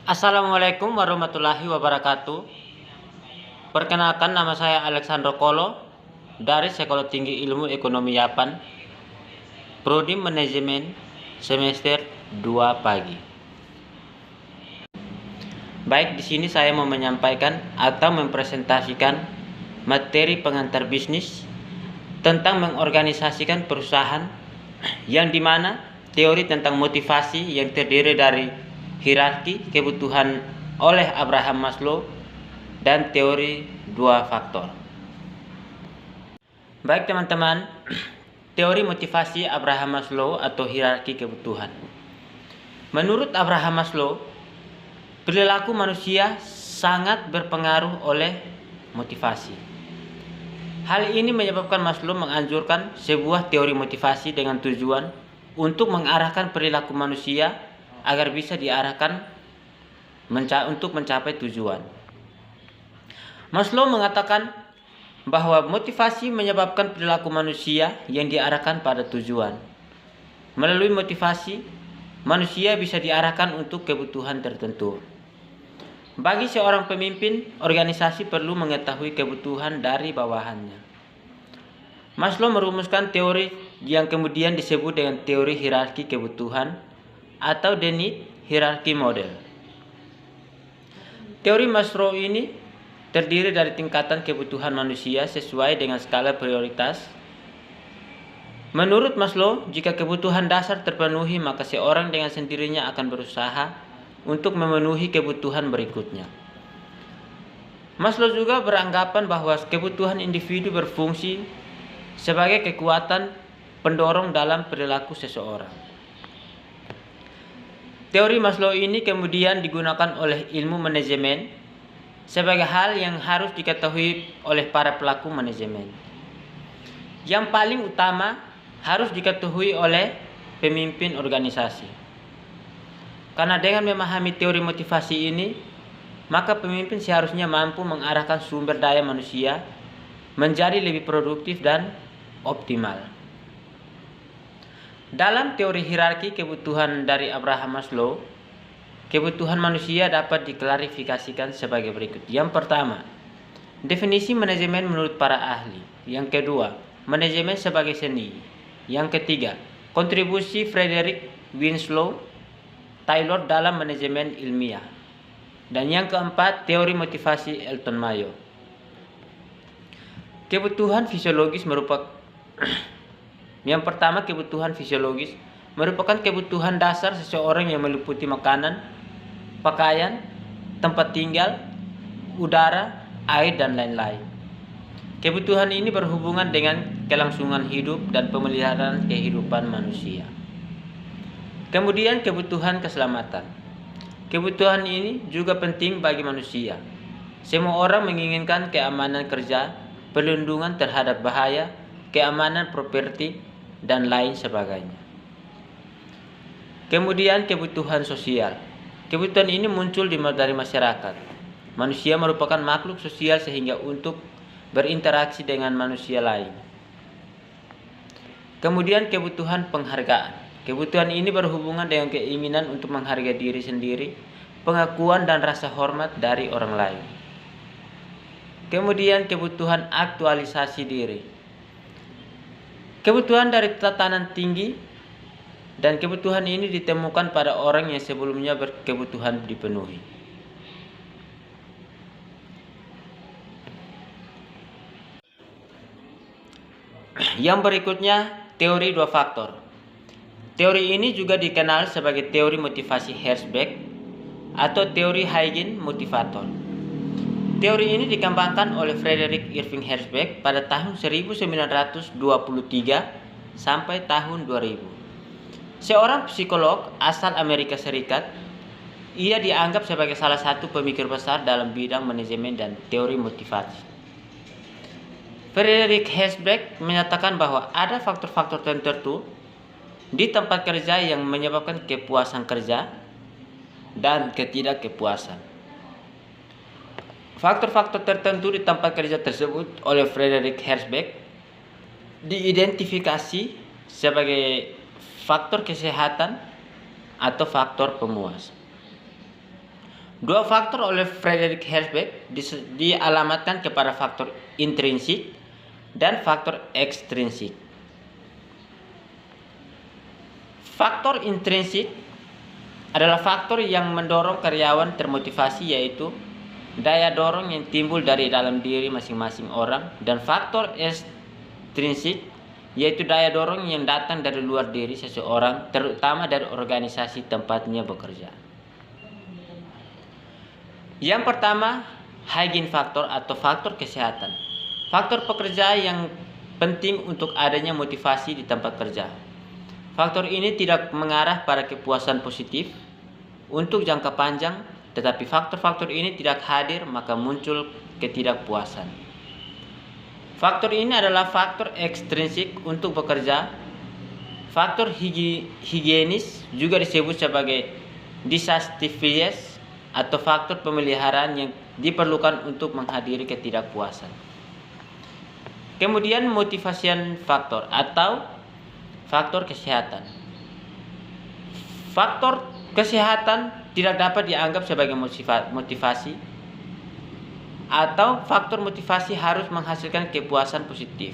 Assalamualaikum warahmatullahi wabarakatuh. Perkenalkan, nama saya Alexandro Kolo dari Sekolah Tinggi Ilmu Ekonomi Yapan, Prodi Manajemen semester 2 pagi. Baik, di sini saya mau menyampaikan atau mempresentasikan materi pengantar bisnis tentang mengorganisasikan perusahaan, yang dimana teori tentang motivasi yang terdiri dari hierarki kebutuhan oleh Abraham Maslow dan teori dua faktor. Baik teman-teman, teori motivasi Abraham Maslow atau hierarki kebutuhan. Menurut Abraham Maslow, perilaku manusia sangat berpengaruh oleh motivasi. Hal ini menyebabkan Maslow menganjurkan sebuah teori motivasi dengan tujuan untuk mengarahkan perilaku manusia agar bisa diarahkan untuk mencapai tujuan. Maslow mengatakan bahwa motivasi menyebabkan perilaku manusia yang diarahkan pada tujuan. Melalui motivasi, manusia bisa diarahkan untuk kebutuhan tertentu. Bagi seorang pemimpin, organisasi perlu mengetahui kebutuhan dari bawahannya. Maslow merumuskan teori yang kemudian disebut dengan teori hierarki kebutuhan atau the need hierarchy model. Teori Maslow ini terdiri dari tingkatan kebutuhan manusia sesuai dengan skala prioritas. Menurut Maslow, jika kebutuhan dasar terpenuhi, maka seorang dengan sendirinya akan berusaha untuk memenuhi kebutuhan berikutnya. Maslow juga beranggapan bahwa kebutuhan individu berfungsi sebagai kekuatan pendorong dalam perilaku seseorang. Teori Maslow ini kemudian digunakan oleh ilmu manajemen sebagai hal yang harus diketahui oleh para pelaku manajemen. Yang paling utama harus diketahui oleh pemimpin organisasi. Karena dengan memahami teori motivasi ini, maka pemimpin seharusnya mampu mengarahkan sumber daya manusia menjadi lebih produktif dan optimal. Dalam teori hierarki kebutuhan dari Abraham Maslow, kebutuhan manusia dapat diklarifikasikan sebagai berikut. Yang pertama, definisi manajemen menurut para ahli. Yang kedua, manajemen sebagai seni. Yang ketiga, kontribusi Frederick Winslow Taylor dalam manajemen ilmiah. Dan yang keempat, teori motivasi Elton Mayo. Kebutuhan fisiologis merupakan yang pertama, kebutuhan fisiologis merupakan kebutuhan dasar seseorang yang meliputi makanan, pakaian, tempat tinggal, udara, air, dan lain-lain. Kebutuhan ini berhubungan dengan kelangsungan hidup dan pemeliharaan kehidupan manusia. Kemudian kebutuhan keselamatan. Kebutuhan ini juga penting bagi manusia. Semua orang menginginkan keamanan kerja, perlindungan terhadap bahaya, keamanan properti, dan lain sebagainya. Kemudian kebutuhan sosial. Kebutuhan ini muncul dari masyarakat. Manusia merupakan makhluk sosial sehingga untuk berinteraksi dengan manusia lain. Kemudian kebutuhan penghargaan. Kebutuhan ini berhubungan dengan keinginan untuk menghargai diri sendiri, pengakuan dan rasa hormat dari orang lain. Kemudian kebutuhan aktualisasi diri. Kebutuhan dari tatanan tinggi, dan kebutuhan ini ditemukan pada orang yang sebelumnya berkebutuhan dipenuhi. Yang berikutnya, teori dua faktor. Teori ini juga dikenal sebagai teori motivasi Herzberg atau teori Huygens motivator. Teori ini dikembangkan oleh Frederick Irving Herzberg pada tahun 1923 sampai tahun 2000. Seorang psikolog asal Amerika Serikat, ia dianggap sebagai salah satu pemikir besar dalam bidang manajemen dan teori motivasi. Frederick Herzberg menyatakan bahwa ada faktor-faktor tertentu di tempat kerja yang menyebabkan kepuasan kerja dan ketidakkepuasan. Faktor-faktor tertentu di tempat kerja tersebut oleh Frederick Herzberg diidentifikasi sebagai faktor kesehatan atau faktor pemuas. Dua faktor oleh Frederick Herzberg dialamatkan kepada faktor intrinsik dan faktor ekstrinsik. Faktor intrinsik adalah faktor yang mendorong karyawan termotivasi, yaitu daya dorong yang timbul dari dalam diri masing-masing orang, dan faktor ekstrinsik yaitu daya dorong yang datang dari luar diri seseorang, terutama dari organisasi tempatnya bekerja. Yang pertama, hygiene faktor atau faktor kesehatan. Faktor pekerja yang penting untuk adanya motivasi di tempat kerja. Faktor ini tidak mengarah pada kepuasan positif untuk jangka panjang, tetapi faktor-faktor ini tidak hadir maka muncul ketidakpuasan. Faktor ini adalah faktor ekstrinsik untuk bekerja. Faktor higienis juga disebut sebagai dissatisfiers atau faktor pemeliharaan yang diperlukan untuk menghadiri ketidakpuasan. Kemudian motivation faktor atau faktor kesehatan. Faktor kesehatan tidak dapat dianggap sebagai motivasi, atau faktor motivasi harus menghasilkan kepuasan positif.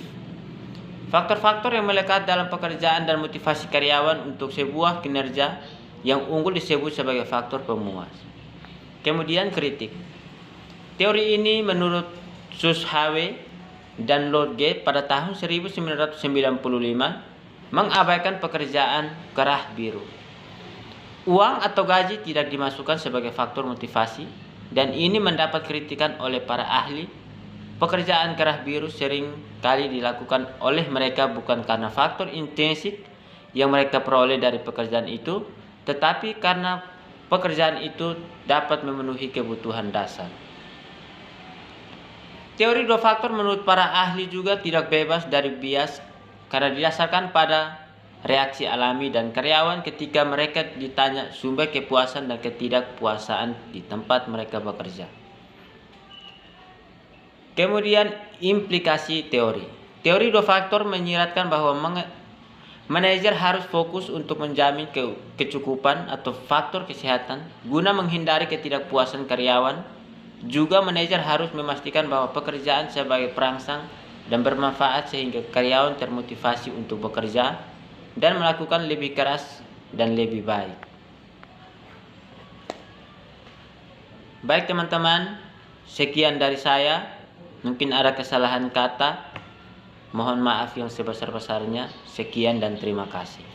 Faktor-faktor yang melekat dalam pekerjaan dan motivasi karyawan untuk sebuah kinerja yang unggul disebut sebagai faktor pemuas. Kemudian kritik. Teori ini menurut Sushave dan Lodge pada tahun 1995 mengabaikan pekerjaan kerah biru. Uang atau gaji tidak dimasukkan sebagai faktor motivasi, dan ini mendapat kritikan oleh para ahli. Pekerjaan kerah biru sering kali dilakukan oleh mereka bukan karena faktor intrinsik yang mereka peroleh dari pekerjaan itu, tetapi karena pekerjaan itu dapat memenuhi kebutuhan dasar. Teori dua faktor menurut para ahli juga tidak bebas dari bias karena didasarkan pada reaksi alami dan karyawan ketika mereka ditanya sumber kepuasan dan ketidakpuasaan di tempat mereka bekerja. Kemudian implikasi teori. Teori dua faktor menyiratkan bahwa manajer harus fokus untuk menjamin kecukupan atau faktor kesehatan guna menghindari ketidakpuasan karyawan. Juga manajer harus memastikan bahwa pekerjaan sebagai perangsang dan bermanfaat sehingga karyawan termotivasi untuk bekerja dan melakukan lebih keras dan lebih baik. Baik teman-teman, sekian dari saya. Mungkin ada kesalahan kata, mohon maaf yang sebesar-besarnya. Sekian dan terima kasih.